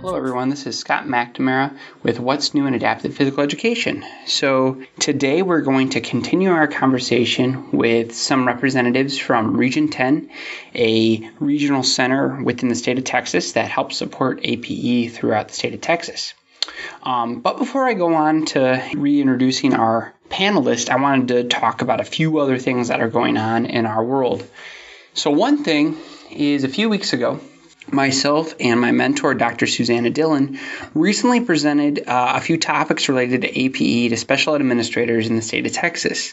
Hello everyone, this is Scott McNamara with What's New in Adaptive Physical Education. So today we're going to continue our conversation with some representatives from Region 10, a regional center within the state of Texas that helps support APE throughout the state of Texas. But before I go on to reintroducing our panelist, I wanted to talk about a few other things that are going on in our world. So one thing is, a few weeks ago, myself and my mentor, Dr. Susanna Dillon, recently presented a few topics related to APE to special ed administrators in the state of Texas.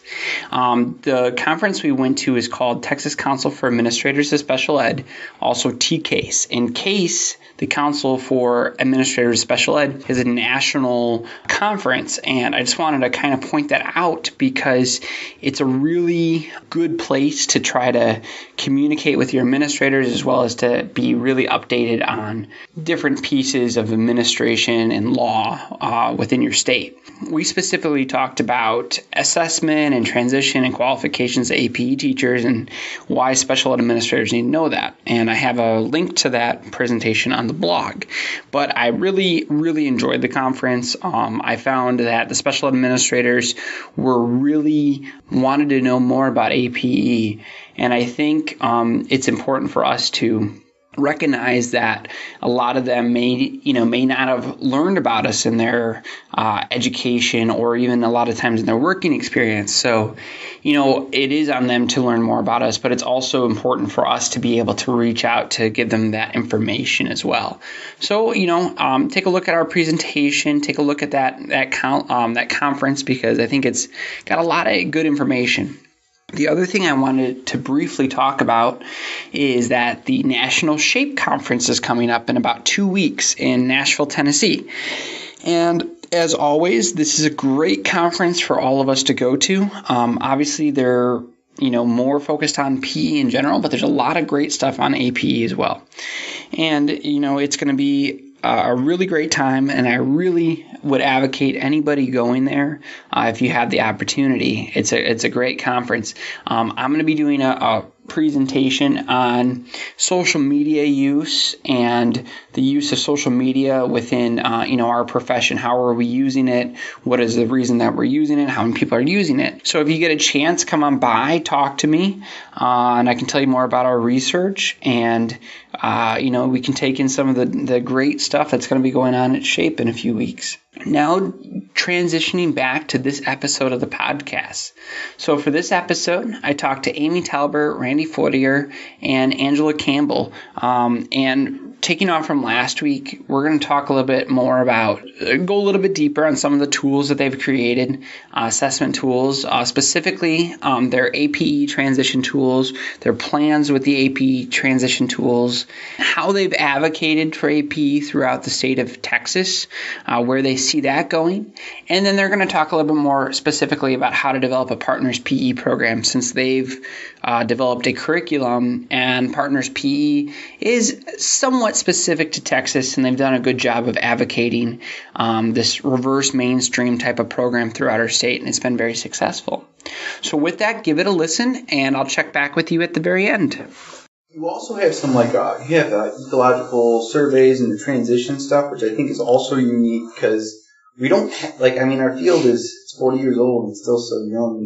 The conference we went to is called Texas Council for Administrators of Special Ed, also TCASE. And CASE, the Council for Administrators of Special Ed, is a national conference, and I just wanted to kind of point that out because it's a really good place to try to communicate with your administrators as well as to be really updated on different pieces of administration and law within your state. We specifically talked about assessment and transition and qualifications of APE teachers and why special ed administrators need to know that. And I have a link to that presentation on the blog. But I really enjoyed the conference. I found that the special ed administrators were really wanted to know more about APE. And I think it's important for us to recognize that a lot of them may not have learned about us in their education or even a lot of times in their working experience. So, it is on them to learn more about us, but it's also important for us to be able to reach out to give them that information as well. So, take a look at our presentation, take a look at that conference, because I think it's got a lot of good information. The other thing I wanted to briefly talk about is that the National SHAPE Conference is coming up in about 2 weeks in Nashville, Tennessee. And as always, this is a great conference for all of us to go to. Obviously, they're more focused on PE in general, but there's a lot of great stuff on APE as well. And, it's going to be a really great time, and I really would advocate anybody going there if you have the opportunity. It's a great conference. I'm going to be doing a presentation on social media use and the use of social media within our profession. How are we using it? What is the reason that we're using it? How many people are using it? So if you get a chance, come on by, talk to me, and I can tell you more about our research, and we can take in some of the great stuff that's going to be going on at SHAPE in a few weeks. Now, transitioning back to this episode of the podcast. So for this episode, I talked to Amy Talbert, Randy Fortier, and Angela Campbell. And taking off from last week, we're going to talk a little bit more about, go a little bit deeper on some of the tools that they've created, assessment tools, specifically their APE transition tools, their plans with the APE transition tools, how they've advocated for APE throughout the state of Texas, where they see that going. And then they're going to talk a little bit more specifically about how to develop a Partners PE program, since they've developed a curriculum, and Partners PE is somewhat specific to Texas, and they've done a good job of advocating this reverse mainstream type of program throughout our state, and it's been very successful. So with that, give it a listen, and I'll check back with you at the very end. You also have some ecological surveys and the transition stuff, which I think is also unique because we don't our field is 40 years old and still so young,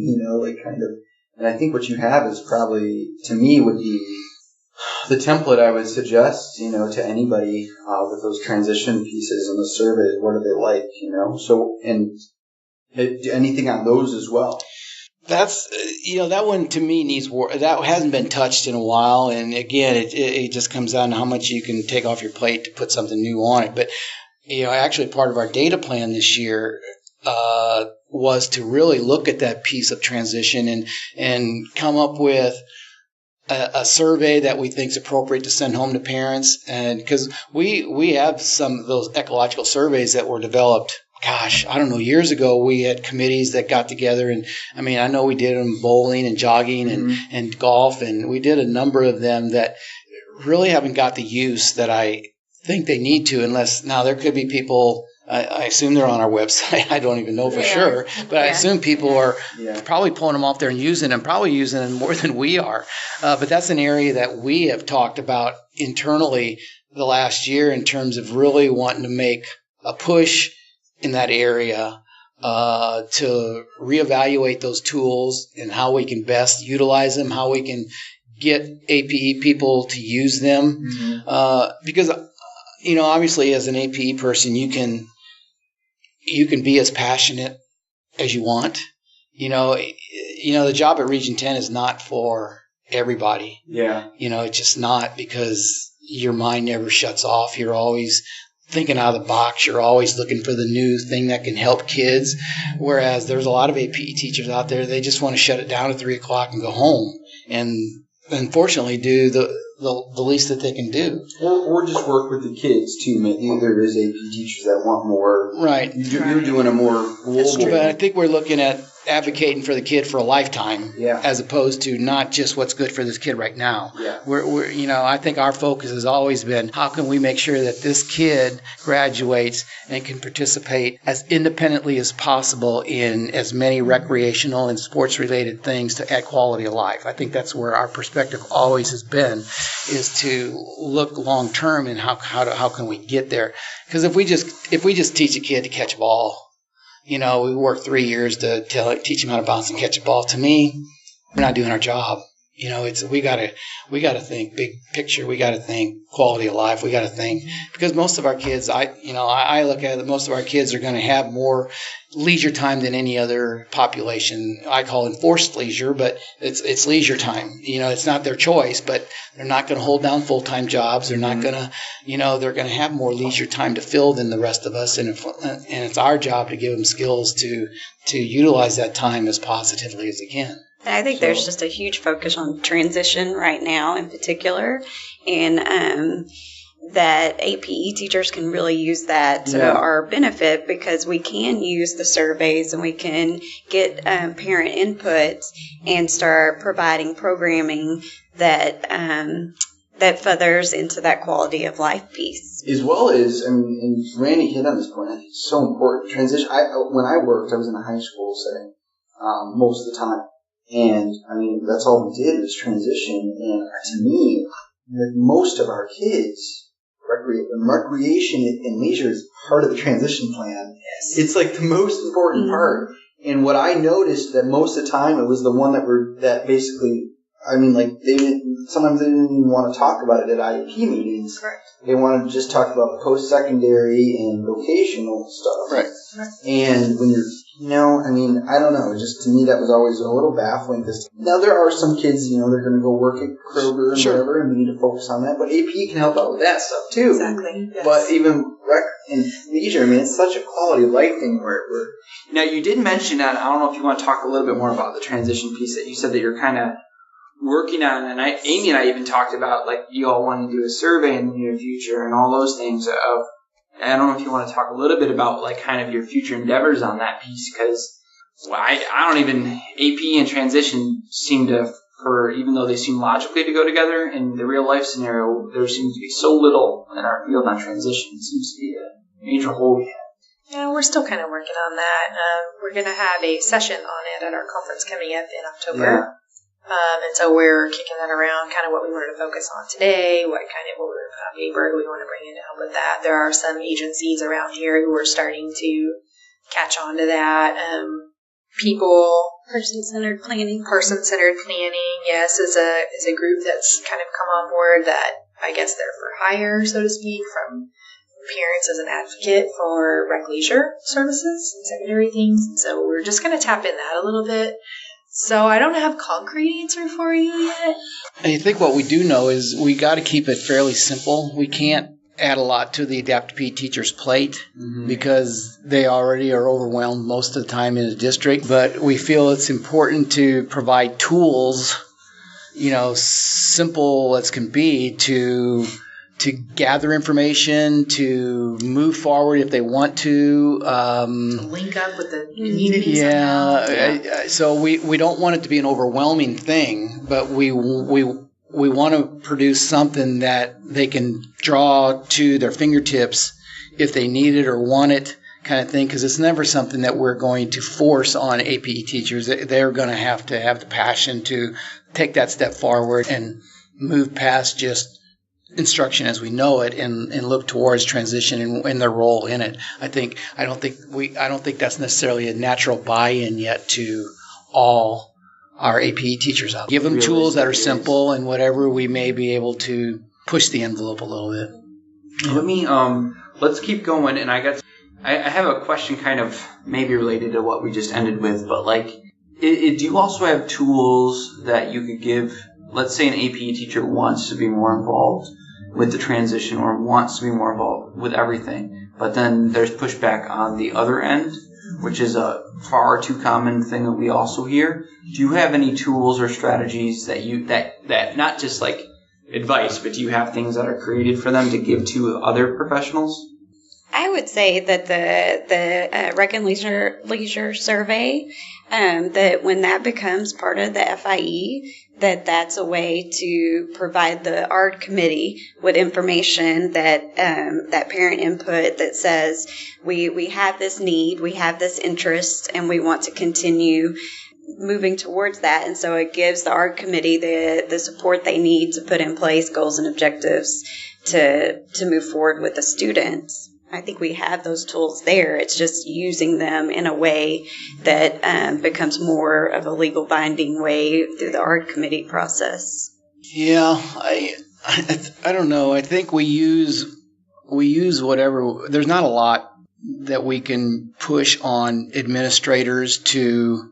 and I think what you have is probably, to me, would be the template I would suggest, to anybody with those transition pieces and the surveys. What are they like, So, and anything on those as well. That's, that one to me needs work. That hasn't been touched in a while. And again, it just comes down to how much you can take off your plate to put something new on it. But, actually part of our data plan this year was to really look at that piece of transition and come up with a survey that we think is appropriate to send home to parents. And because we have some of those ecological surveys that were developed, years ago. We had committees that got together, and I know we did them bowling and jogging and golf, and we did a number of them that really haven't got the use that I think they need to, unless now there could be people. I assume they're on our website. I don't even know for sure, but I assume people are probably pulling them off there and using them, probably using them more than we are. But that's an area that we have talked about internally the last year in terms of really wanting to make a push in that area to reevaluate those tools and how we can best utilize them, how we can get APE people to use them. Because, obviously as an APE person, you can be as passionate as you want. The job at Region 10 is not for everybody. Yeah. It's just not, because your mind never shuts off. You're always thinking out of the box. You're always looking for the new thing that can help kids. Whereas there's a lot of APE teachers out there, they just want to shut it down at 3 o'clock and go home. And unfortunately do the least that they can do. Or just work with the kids too. Maybe there is AP teachers that want more. Right. You're doing a more global. But I think we're looking at advocating for the kid for a lifetime, as opposed to not just what's good for this kid right now. Yeah. We're I think our focus has always been, how can we make sure that this kid graduates and can participate as independently as possible in as many recreational and sports related things to add quality of life. I think that's where our perspective always has been, is to look long term and how can we get there? Because if we just teach a kid to catch a ball, we work 3 years to teach him how to bounce and catch a ball. To me, we're not doing our job. We gotta think big picture. We gotta think quality of life. We gotta think, because most of our kids, I look at it, most of our kids are going to have more leisure time than any other population. I call it enforced leisure, but it's leisure time. It's not their choice, but they're not going to hold down full-time jobs. They're not going to, they're going to have more leisure time to fill than the rest of us. And it's our job to give them skills to utilize that time as positively as they can. I think there's just a huge focus on transition right now in particular, and that APE teachers can really use that to our benefit, because we can use the surveys and we can get parent input and start providing programming that feathers into that quality of life piece. As well as, and Randy hit on this point, I think it's so important. Transition. When I worked, I was in a high school setting most of the time. And, that's all we did was transition. And to me, most of our kids, recreation and leisure is part of the transition plan. Yes. It's like the most important part. And what I noticed, that most of the time it was the one that basically, sometimes they didn't even want to talk about it at IEP meetings. Correct. They wanted to just talk about post-secondary and vocational stuff. Right. And when you're, I don't know. Just to me, that was always a little baffling. Because now there are some kids, they're going to go work at Kroger and whatever, and we need to focus on that. But AP can help out with that stuff too. Exactly. Yes. But even rec and leisure, it's such a quality of life thing where Now, you did mention that. I don't know if you want to talk a little bit more about the transition piece that you said that you're kind of working on, and Amy and I even talked about, like, you all want to do a survey in the near future and all those things. I don't know if you want to talk a little bit about, like, kind of your future endeavors on that piece, because AP and transition seem to, even though they seem logically to go together, in the real life scenario, there seems to be so little in our field on transition. It seems to be a major hole we have. Yeah, we're still kind of working on that. We're going to have a session on it at our conference coming up in October. Yeah. And so we're kicking that around, kind of what we wanted to focus on today, what we were going to put on paper, who we want to bring in to help with that. There are some agencies around here who are starting to catch on to that. Person-centered planning. Person-centered planning, yes, is a group that's kind of come on board that I guess they're for hire, so to speak, from parents as an advocate for rec leisure services and secondary things. So we're just going to tap in that a little bit. So I don't have a concrete answer for you yet. I think what we do know is we got to keep it fairly simple. We can't add a lot to the Adapt P teacher's plate because they already are overwhelmed most of the time in the district. But we feel it's important to provide tools, simple as can be, to gather information, to move forward if they want to. Link up with the community. Yeah. So we don't want it to be an overwhelming thing, but we to produce something that they can draw to their fingertips if they need it or want it, kind of thing, because it's never something that we're going to force on APE teachers. They're going to have the passion to take that step forward and move past just instruction as we know it and look towards transition and their role in it. I don't think that's necessarily a natural buy-in yet to all our APE teachers out. Give them tools that are simple and whatever, we may be able to push the envelope a little bit. Let me let's keep going, and I have a question kind of maybe related to what we just ended with, but like, do you also have tools that you could give? Let's say an APE teacher wants to be more involved with the transition or wants to be more involved with everything, but then there's pushback on the other end, which is a far too common thing that we also hear. Do you have any tools or strategies that not just like advice, but do you have things that are created for them to give to other professionals? I would say that the Rec and Leisure survey, that when that becomes part of the FIE, that's a way to provide the ARD committee with information that parent input that says we have this need, we have this interest, and we want to continue moving towards that. And so it gives the ARD committee the support they need to put in place goals and objectives to move forward with the students. I think we have those tools there. It's just using them in a way that becomes more of a legal binding way through the ARD committee process. Yeah, I don't know. I think we use whatever. There's not a lot that we can push on administrators to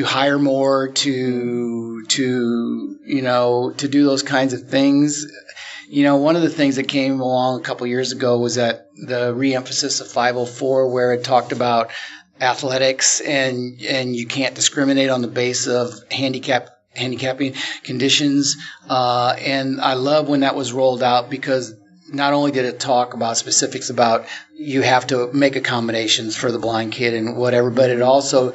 hire more, to do those kinds of things. One of the things that came along a couple of years ago was that the re-emphasis of 504, where it talked about athletics and you can't discriminate on the basis of handicapping conditions. And I love when that was rolled out, because not only did it talk about specifics about you have to make accommodations for the blind kid and whatever, but it also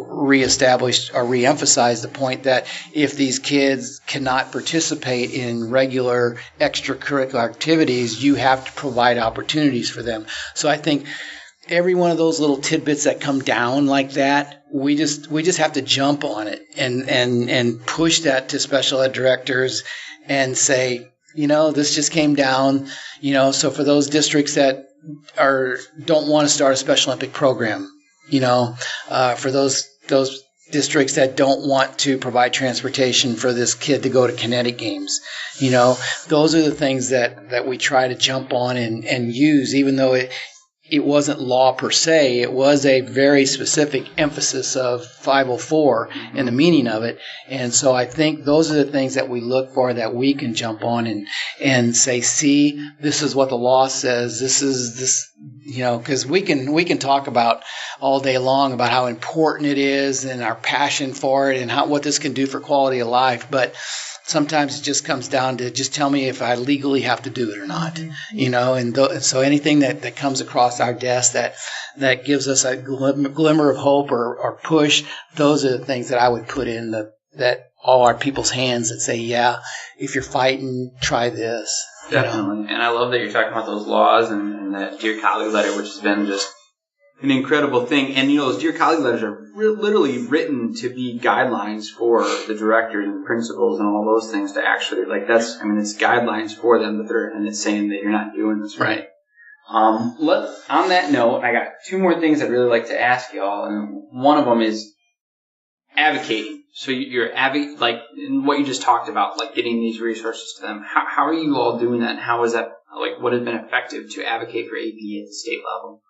reestablished or reemphasized the point that if these kids cannot participate in regular extracurricular activities, you have to provide opportunities for them. So I think every one of those little tidbits that come down like that, we just have to jump on it and push that to special ed directors and say, this just came down, so for those districts that don't want to start a Special Olympic program, for those districts that don't want to provide transportation for this kid to go to kinetic games, those are the things that we try to jump on and use, even though it wasn't law per se. It was a very specific emphasis of 504 and the meaning of it. And so I think those are the things that we look for, that we can jump on and say, see, this is what the law says. This is this, because we can talk about all day long about how important it is and our passion for it and what this can do for quality of life. But sometimes it just comes down to just tell me if I legally have to do it or not, and so anything that comes across our desk that gives us a glimmer of hope or push, those are the things that I would put in that all our people's hands that say, yeah, if you're fighting, try this. Definitely. And I love that you're talking about those laws and that Dear Colleague letter, which has been just an incredible thing. And, those Dear Colleague letters are literally written to be guidelines for the directors and the principals and all those things to actually, it's guidelines for them, and it's saying that you're not doing this right. On that note, I got two more things I'd really like to ask y'all, and one of them is advocating. So you're in what you just talked about, like getting these resources to them. How are you all doing that, and how is that, what has been effective to advocate for APE at the state level?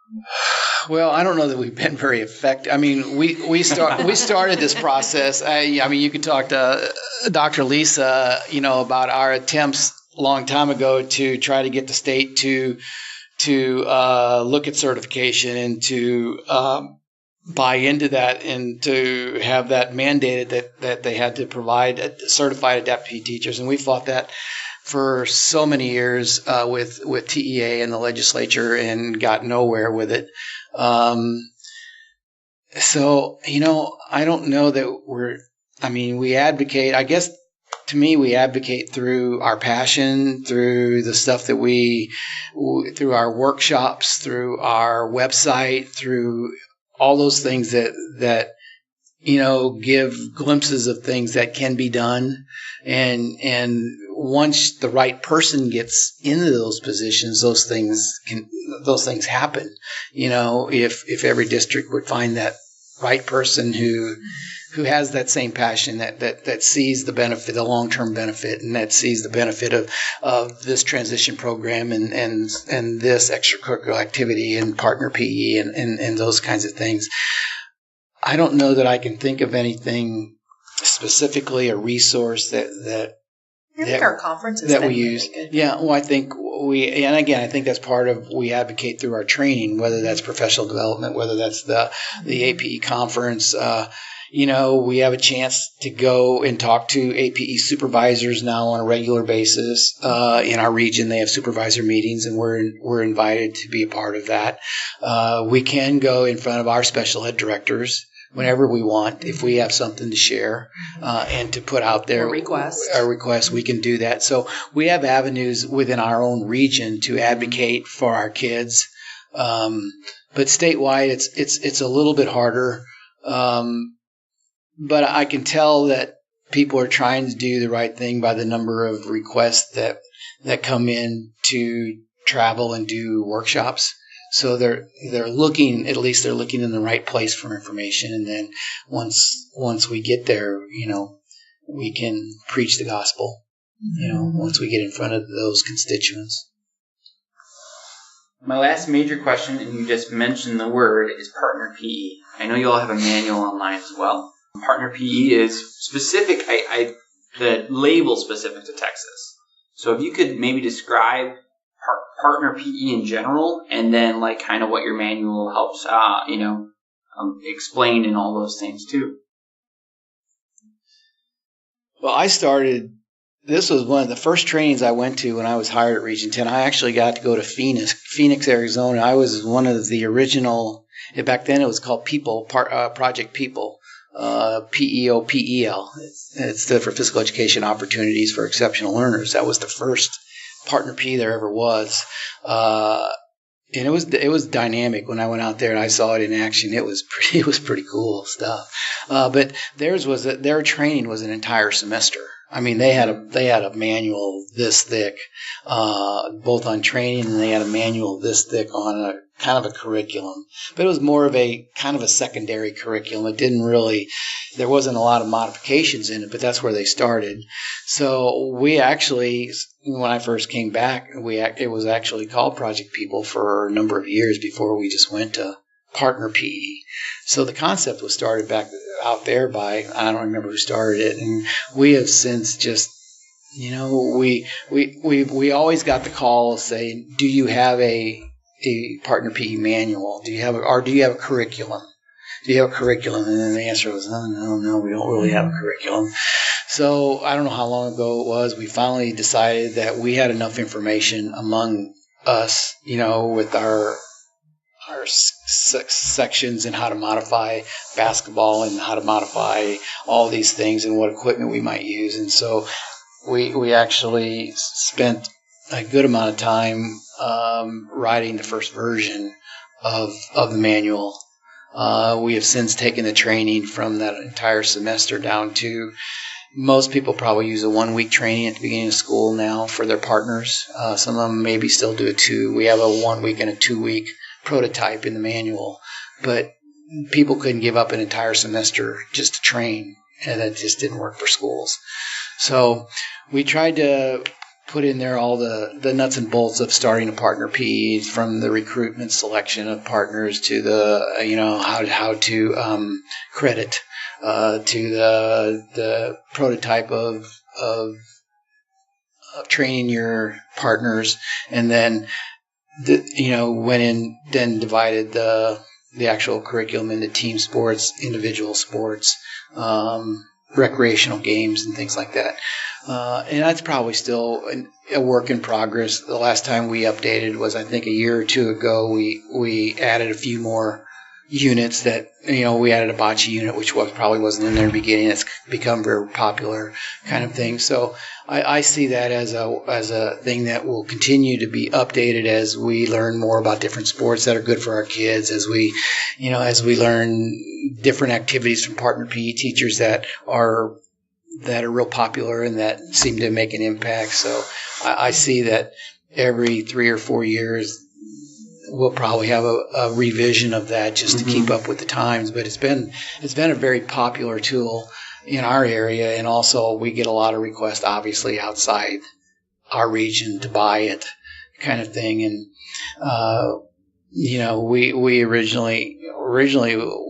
Well, I don't know that we've been very effective. I mean, we started this process. You could talk to Dr. Lisa, about our attempts a long time ago to try to get the state to look at certification and to buy into that and to have that mandated that they had to provide certified adaptive teachers. And we fought that for so many years with TEA and the legislature and got nowhere with it. So, I don't know that we advocate. I guess to me, we advocate through our passion, through the stuff that through our workshops, through our website, through all those things that give glimpses of things that can be done. And once the right person gets into those positions, those things happen. If every district would find that right person who has that same passion, that sees the benefit, the long-term benefit, and that sees the benefit of this transition program and this extracurricular activity and partner PE and those kinds of things. I don't know that I can think of anything specifically, a resource that I think our conference that we use. Really good. Yeah, well, I think I think that's part of, we advocate through our training, whether that's professional development, whether that's the APE conference. We have a chance to go and talk to APE supervisors now on a regular basis. In our region, they have supervisor meetings, and we're invited to be a part of that. We can go in front of our special ed directors whenever we want, if we have something to share and to put out there. Our request, we can do that. So we have avenues within our own region to advocate for our kids. But statewide, it's a little bit harder. But I can tell that people are trying to do the right thing by the number of requests that come in to travel and do workshops. So they're looking in the right place for information. And then once we get there, we can preach the gospel, once we get in front of those constituents. My last major question, and you just mentioned the word, is partner PE. I know you all have a manual online as well. Partner PE is specific, the label specific to Texas. So if you could maybe describe partner PE in general, and then like kind of what your manual helps, explain and all those things too. Well, this was one of the first trainings I went to when I was hired at Region 10. I actually got to go to Phoenix, Arizona. I was one of the original, back then it was called Project People. PEOPEL. It stood for Physical Education Opportunities for Exceptional Learners. That was the first partner PE there ever was. And it was dynamic when I went out there and I saw it in action. It was pretty cool stuff. But their training was an entire semester. I mean, they had a manual this thick, both on training, and they had a manual this thick on a kind of a curriculum. But it was more of a kind of a secondary curriculum. There wasn't a lot of modifications in it, but that's where they started. So we actually, when I first came back, it was actually called Project People for a number of years before we just went to partner PE. So the concept was started back out there by, I don't remember who started it, and we have since just, we always got the call saying, do you have a partner PE manual? Do you have a curriculum? Do you have a curriculum? And then the answer was, no, we don't really have a curriculum. So I don't know how long ago it was, we finally decided that we had enough information among us, with our sections and how to modify basketball and how to modify all these things and what equipment we might use. And so we actually spent a good amount of time writing the first version of the manual. We have since taken the training from that entire semester down to, most people probably use a 1-week training at the beginning of school now for their partners. Some of them maybe still do a 2. We have a 1-week and a 2-week prototype in the manual, but people couldn't give up an entire semester just to train, and that just didn't work for schools. So we tried to put in there all the nuts and bolts of starting a partner PE, from the recruitment selection of partners to the how to credit, to the prototype of training your partners, and then went in, then divided the actual curriculum into team sports, individual sports, recreational games, and things like that. And that's probably still a work in progress. The last time we updated was, I think, a year or two ago. We added a few more units that, we added a bocce unit, which probably wasn't in there in the beginning. It's become very popular kind of thing. So I see that as a thing that will continue to be updated as we learn more about different sports that are good for our kids, as we learn different activities from partner PE teachers that are real popular and that seem to make an impact. So I see that every 3 or 4 years we'll probably have a revision of that just to keep up with the times. But it's been a very popular tool in our area, and also we get a lot of requests, obviously, outside our region to buy it, kind of thing. And we originally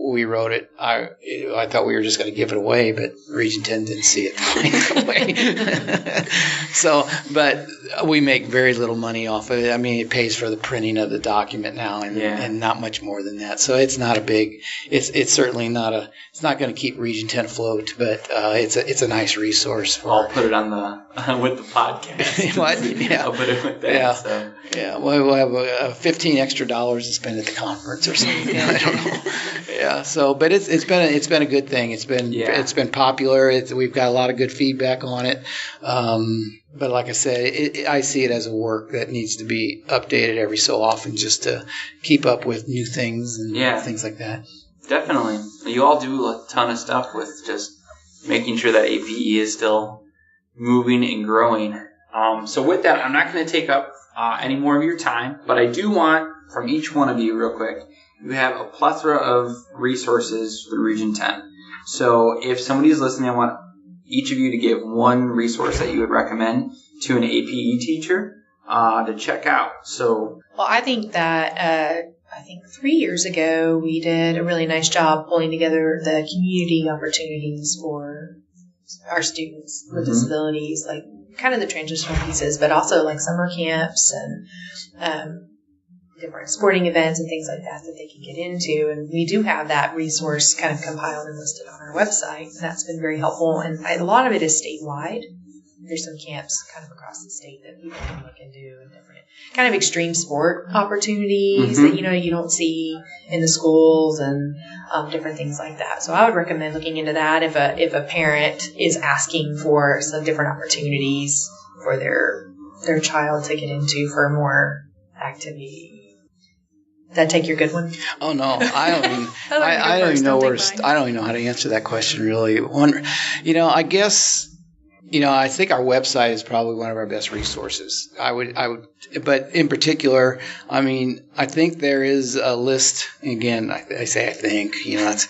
we wrote it. I thought we were just going to give it away, but Region 10 didn't see it that way. So, but we make very little money off of it. I mean, it pays for the printing of the document now, and not much more than that. So it's not a big. It's certainly not a. It's not going to keep Region 10 afloat, but it's a nice resource. I'll put it on the with the podcast. What? Yeah. I'll put it with that. Yeah. So. Yeah. Well, we'll have $15 extra to spend at the conference or something. I don't know. Yeah. So, but it's been a good thing. It's been popular. We've got a lot of good feedback on it. But like I said, I see it as a work that needs to be updated every so often just to keep up with new things and things like that. Definitely. You all do a ton of stuff with just making sure that APE is still moving and growing. So with that, I'm not going to take up any more of your time, but I do want from each one of you real quick, you have a plethora of resources for Region 10. So if somebody is listening, I want each of you to give one resource that you would recommend to an APE teacher to check out. So, well, I think that 3 years ago we did a really nice job pulling together the community opportunities for our students with disabilities, like kind of the transitional pieces, but also like summer camps and different sporting events and things like that they can get into. And we do have that resource kind of compiled and listed on our website. And that's been very helpful. And a lot of it is statewide. There's some camps kind of across the state that people can look into, and different kind of extreme sport opportunities that, you don't see in the schools, and different things like that. So I would recommend looking into that if a parent is asking for some different opportunities for their child to get into for more activity. Did I take your good one? Oh no, I don't even. I don't even know I don't even know how to answer that question really. I guess. I think our website is probably one of our best resources. I would, but in particular, I think there is a list. Again, I say I think. It's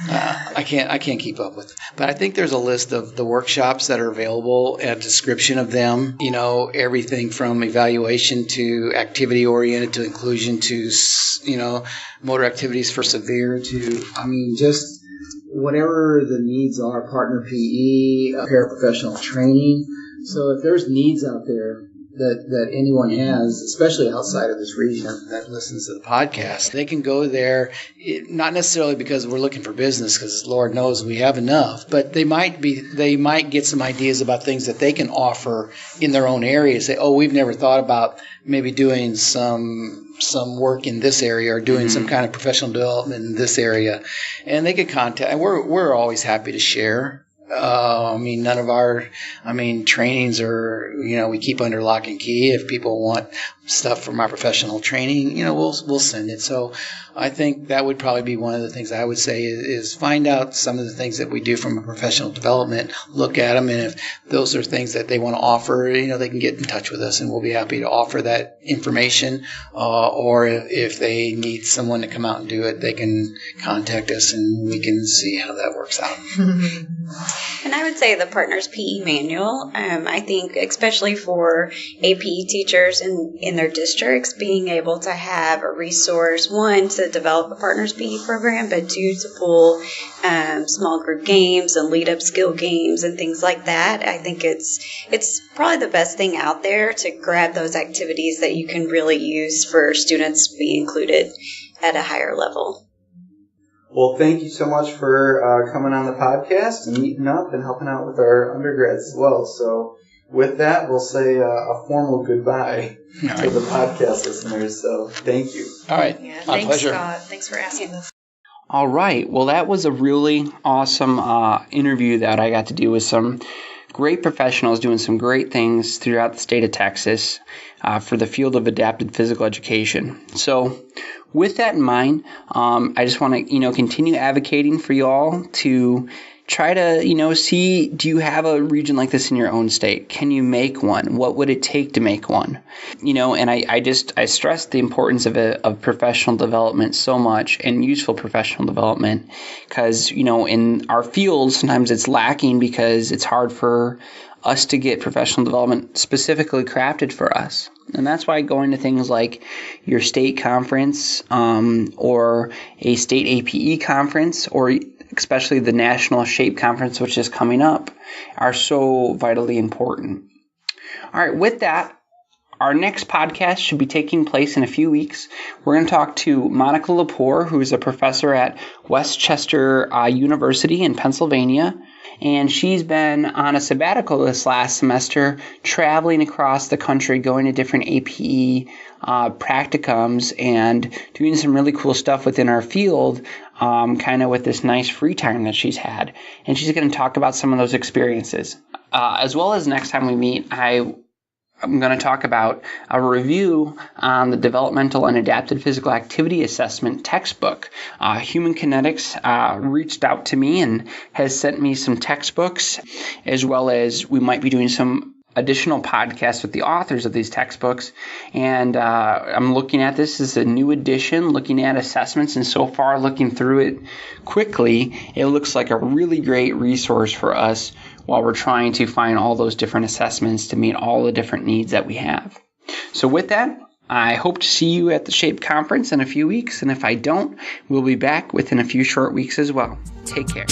I can't keep up with. But I think there's a list of the workshops that are available, a description of them. Everything from evaluation to activity oriented to inclusion to motor activities for severe to just. Whatever the needs are, partner PE, paraprofessional training. So if there's needs out there that anyone has, especially outside of this region that listens to the podcast, they can go there, not necessarily because we're looking for business, because Lord knows we have enough, but they might get some ideas about things that they can offer in their own area. Say, oh, we've never thought about maybe doing some work in this area or doing some kind of professional development in this area, and they could contact. And we're always happy to share. None of our, trainings are, we keep under lock and key. If people want stuff from our professional training, we'll send it. So I think that would probably be one of the things I would say is find out some of the things that we do from a professional development, look at them, and if those are things that they want to offer, they can get in touch with us and we'll be happy to offer that information. Or if they need someone to come out and do it, they can contact us and we can see how that works out. And I would say the Partners PE manual, I think especially for APE teachers in their districts, being able to have a resource, one, to develop a Partners PE program, but two, to pull small group games and lead up skill games and things like that. I think it's probably the best thing out there to grab those activities that you can really use for students to be included at a higher level. Well, thank you so much for coming on the podcast and meeting up and helping out with our undergrads as well. So with that, we'll say a formal goodbye to the podcast listeners. So thank you. All right. Yeah, My thanks, pleasure. Scott. Thanks for asking us. All right. Well, that was a really awesome interview that I got to do with some great professionals doing some great things throughout the state of Texas for the field of adapted physical education. So with that in mind, I just want to, continue advocating for you all to try to, see, do you have a region like this in your own state? Can you make one? What would it take to make one? And I stress the importance of professional development so much, and useful professional development, because, in our field, sometimes it's lacking because it's hard for us to get professional development specifically crafted for us. And that's why going to things like your state conference or a state APE conference, or especially the National SHAPE Conference, which is coming up, are so vitally important. All right, with that, our next podcast should be taking place in a few weeks. We're going to talk to Monica Lepore, who is a professor at Westchester University in Pennsylvania. And she's been on a sabbatical this last semester, traveling across the country, going to different APE practicums and doing some really cool stuff within our field, kind of with this nice free time that she's had. And she's going to talk about some of those experiences. As well as next time we meet, I'm going to talk about a review on the Developmental and Adapted Physical Activity Assessment textbook. Human Kinetics reached out to me and has sent me some textbooks, as well as we might be doing some additional podcasts with the authors of these textbooks. And I'm looking at this as a new edition, looking at assessments, and so far, looking through it quickly, it looks like a really great resource for us while we're trying to find all those different assessments to meet all the different needs that we have. So with that, I hope to see you at the SHAPE conference in a few weeks, and if I don't, we'll be back within a few short weeks as well. Take care.